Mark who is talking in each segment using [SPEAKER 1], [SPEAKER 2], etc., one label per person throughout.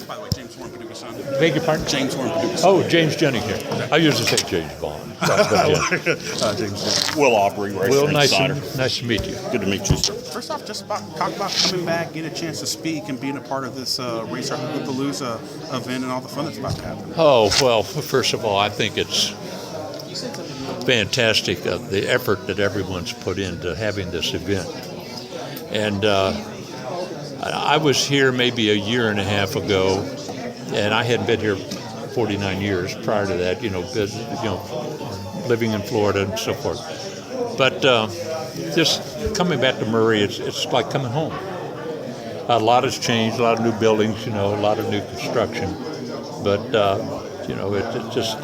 [SPEAKER 1] By the way, James Warren Paducah's son.
[SPEAKER 2] Beg your pardon?
[SPEAKER 1] James Warren Paducah's son.
[SPEAKER 2] Oh, James Jennings here. I usually say James Bond.
[SPEAKER 1] James Jennings. Will Aubrey, Racer
[SPEAKER 2] Will, nice to meet you.
[SPEAKER 1] Good to meet you, sir. First off, just talk about coming back, getting a chance to speak, and being a part of this Racer Hoopalooza event and all the fun that's about to happen.
[SPEAKER 2] Oh, well, first of all, I think it's fantastic the effort that everyone's put into having this event. And I was here maybe a year and a half ago, and I hadn't been here 49 years prior to that, living in Florida and so forth. But just coming back to Murray, it's like coming home. A lot has changed, a lot of new buildings, a lot of new construction. But, it's just,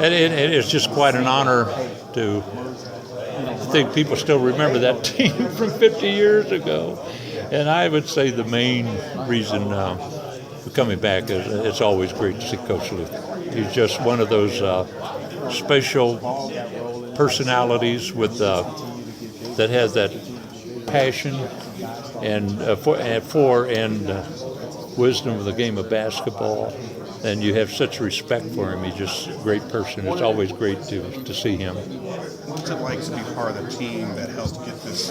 [SPEAKER 2] and it's just quite an honor to think people still remember that team from 50 years ago. And I would say the main reason for coming back is it's always great to see Coach Luther. He's just one of those special personalities with that has that passion and wisdom of the game of basketball. And you have such respect for him. He's just a great person. It's always great to see him.
[SPEAKER 1] What's it like to be part of the team that helped get this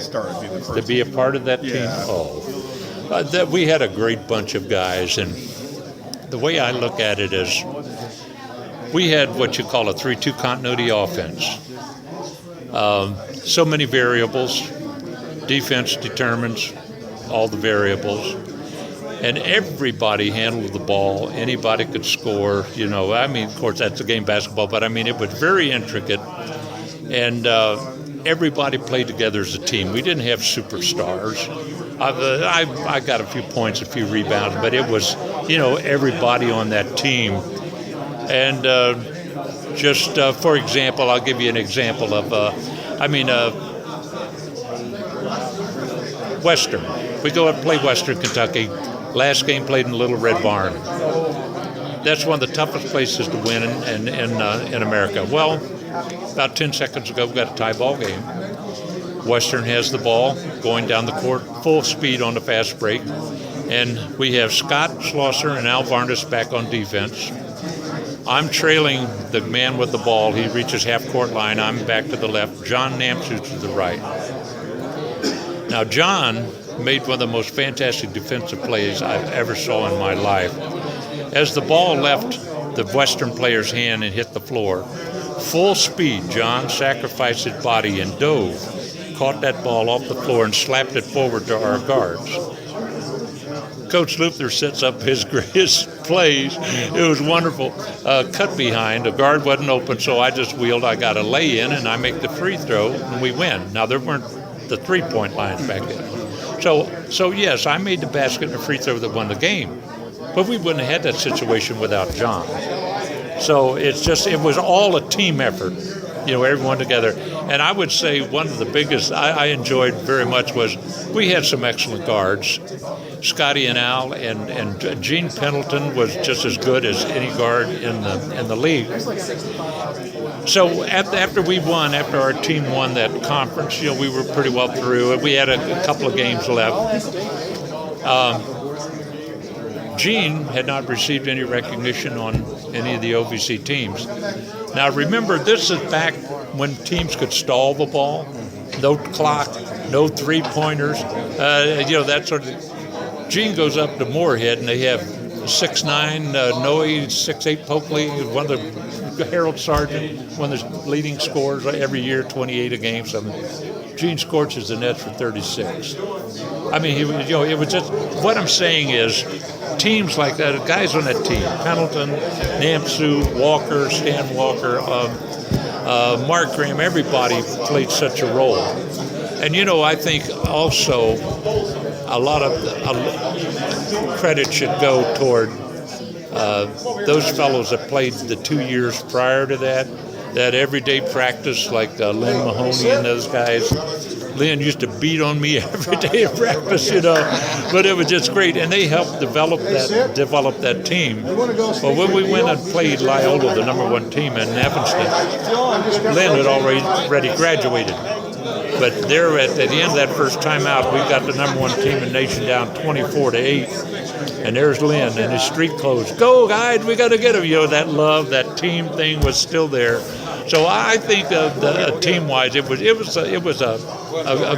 [SPEAKER 1] started?
[SPEAKER 2] To be a part of that team? Oh. We had a great bunch of guys. And the way I look at it is we had what you call a 3-2 continuity offense. So many variables. Defense determines all the variables. And everybody handled the ball. Anybody could score, of course, that's the game of basketball, but it was very intricate. And everybody played together as a team. We didn't have superstars. I got a few points, a few rebounds, but it was, everybody on that team. And for example, I'll give you an example of, Western. We go and play Western Kentucky. Last game played in Little Red Barn. That's one of the toughest places to win in America. Well, about 10 seconds ago, we got a tie ball game. Western has the ball going down the court, full speed on the fast break. And we have Scott Schlosser and Al Varnas back on defense. I'm trailing the man with the ball. He reaches half-court line. I'm back to the left. John Namsu to the right. Now, John made one of the most fantastic defensive plays I've ever saw in my life. As the ball left the Western player's hand and hit the floor, full speed, John sacrificed his body and dove, caught that ball off the floor and slapped it forward to our guards. Coach Luther sets up his plays. It was wonderful. Cut behind. The guard wasn't open, so I just wheeled. I got a lay in, and I make the free throw, and we win. Now, there weren't the three-point lines back then. So yes, I made the basket and the free throw that won the game. But we wouldn't have had that situation without John. So it was all a team effort, everyone together. And I would say one of the biggest I enjoyed very much was we had some excellent guards. Scotty and Al and Gene Pendleton was just as good as any guard in the league. So after our team won that conference, we were pretty well through. We had a couple of games left. Gene had not received any recognition on any of the OVC teams. Now remember, this is back when teams could stall the ball, no clock, no three-pointers, that sort of thing. Gene goes up to Moorhead, and they have 6'9", Noe, 6'8", Pokley, one of the Harold Sargent, one of the leading scorers every year, 28 a game. Gene scorches the nets for 36. It was just, what I'm saying is, teams like that, guys on that team, Pendleton, Namsu, Walker, Stan Walker, Mark Graham, everybody played such a role. And, I think also a lot of credit should go toward those fellows that played the 2 years prior to that everyday practice, like Lynn Mahoney and those guys. Lynn used to beat on me every day of practice, but it was just great. And they helped develop that team. But when we went and played Loyola, the number one team in Evanston, Lynn had already graduated. But there at the end of that first timeout, we got the number one team in the nation down 24-8. And there's Lynn and his street clothes. Go, guys, we got to get him. That love, that team thing was still there. So I think team-wise, it was a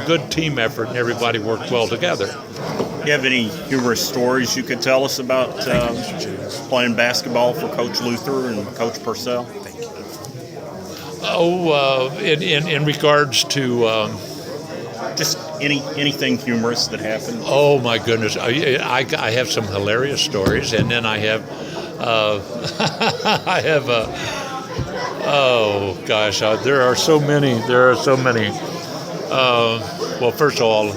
[SPEAKER 2] good team effort, and everybody worked well together.
[SPEAKER 3] You have any humorous stories you could tell us about playing basketball for Coach Luther and Coach Purcell?
[SPEAKER 2] Oh, in regards to
[SPEAKER 3] just anything humorous that happened.
[SPEAKER 2] Oh my goodness, I have some hilarious stories, and then I have oh gosh, there are so many. Well, first of all,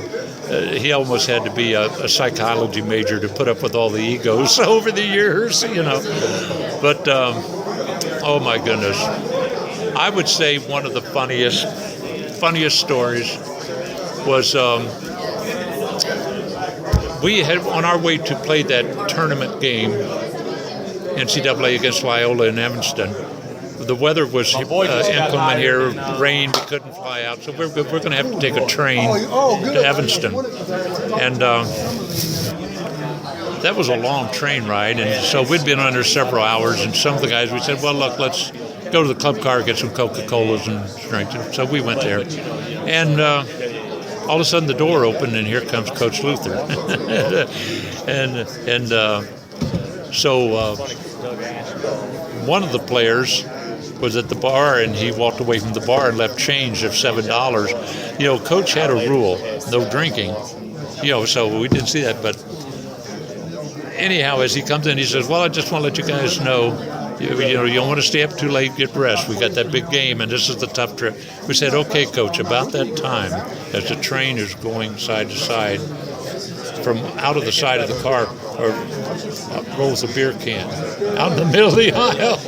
[SPEAKER 2] he almost had to be a psychology major to put up with all the egos over the years, But oh my goodness, I would say one of the funniest stories was we had on our way to play that tournament game, NCAA against Loyola in Evanston. The weather was inclement here, rain, we couldn't fly out, so we're going to have to take a train to Evanston. And that was a long train ride, and so we'd been under several hours, and some of the guys, we said, well, look, let's go to the club car, get some Coca-Colas and drinks. So we went there. And all of a sudden the door opened, and here comes Coach Luther. So one of the players was at the bar, and he walked away from the bar and left change of $7. Coach had a rule, no drinking. So we didn't see that. But anyhow, as he comes in, he says, well, I just want to let you guys know, you don't want to stay up too late, get rest. We got that big game, and this is the tough trip. We said, okay, Coach, about that time, as the train is going side to side, from out of the side of the car, rolls a beer can out in the middle of the aisle.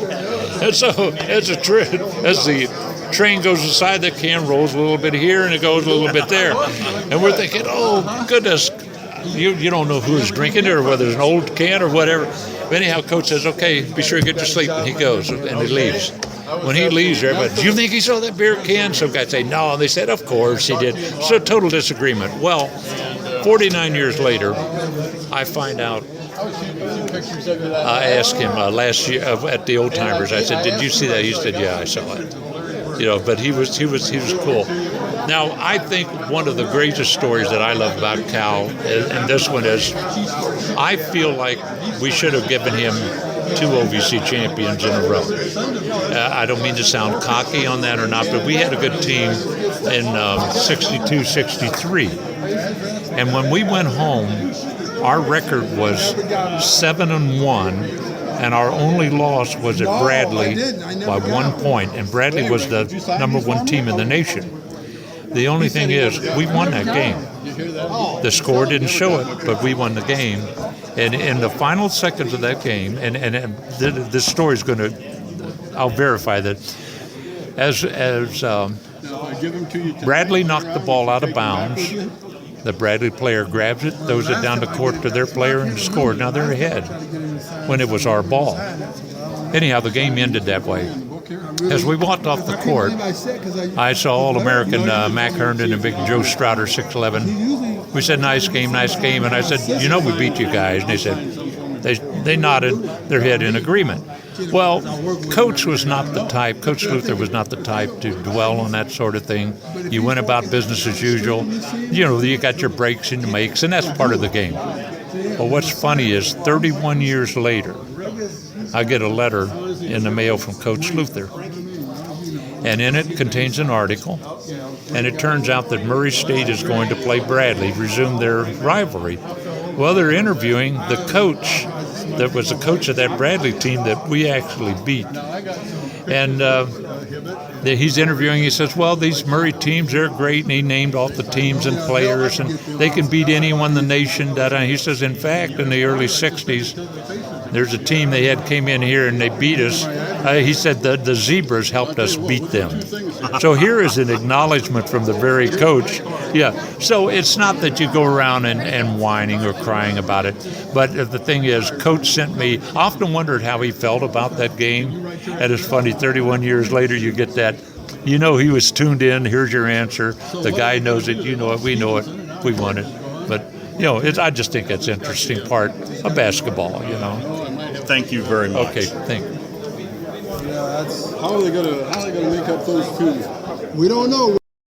[SPEAKER 2] And so as the train goes aside, the can rolls a little bit here and it goes a little bit there. And we're thinking, oh, goodness, you don't know who's drinking it or whether it's an old can or whatever. But anyhow, Coach says, okay, be sure to get your sleep. And he goes, and he leaves. When he leaves, everybody, do you think he saw that beer can? Some guys say, no. And they said, of course he did. So total disagreement. Well, 49 years later, I find out, I asked him last year at the Old Timers, I said, did you see that? He said, yeah, I saw it. But he was cool. Now, I think one of the greatest stories that I love about Cal, and this one is, I feel like we should have given him 2 OVC champions in a row. I don't mean to sound cocky on that or not, but we had a good team in 62-63. And when we went home, our record was 7-1, and our only loss was at Bradley by 1 point, and Bradley was the number 1 team in the nation. The only thing is, we won that game. The score didn't show it, but we won the game. And in the final seconds of that game, and this story is going to, I'll verify that, as Bradley knocked the ball out of bounds, the Bradley player grabs it, throws it down the court to their player, and scored. Now they're ahead when it was our ball. Anyhow, the game ended that way. As we walked off the court, I saw All-American Mac Herndon and Big Joe Strouder, 6'11". We said, nice game. And I said, we beat you guys. And they said, they nodded their head in agreement. Well, Coach was not the type, Coach Luther was not the type to dwell on that sort of thing. You went about business as usual. You got your breaks and makes, and that's part of the game. But what's funny is 31 years later, I get a letter in the mail from Coach Luther, and in it contains an article, and it turns out that Murray State is going to play Bradley, resume their rivalry. Well, they're interviewing the coach that was the coach of that Bradley team that we actually beat. And he's interviewing, he says, well, these Murray teams, they're great, and he named off the teams and players, and they can beat anyone in the nation. He says, in fact, in the early 60s, there's a team they had came in here and they beat us. He said the Zebras helped us beat them. So here is an acknowledgement from the very coach. Yeah, so it's not that you go around and whining or crying about it, but the thing is, Coach sent me, I often wondered how he felt about that game, and it's funny, 31 years later you get that You know he was tuned in. Here's your answer. The guy knows it. You know it. We know it. We won it. But, I just think it's an interesting part of basketball,
[SPEAKER 3] Thank you very much.
[SPEAKER 2] Okay, thank you.
[SPEAKER 4] Yeah, how are they gonna make up those two? We don't know.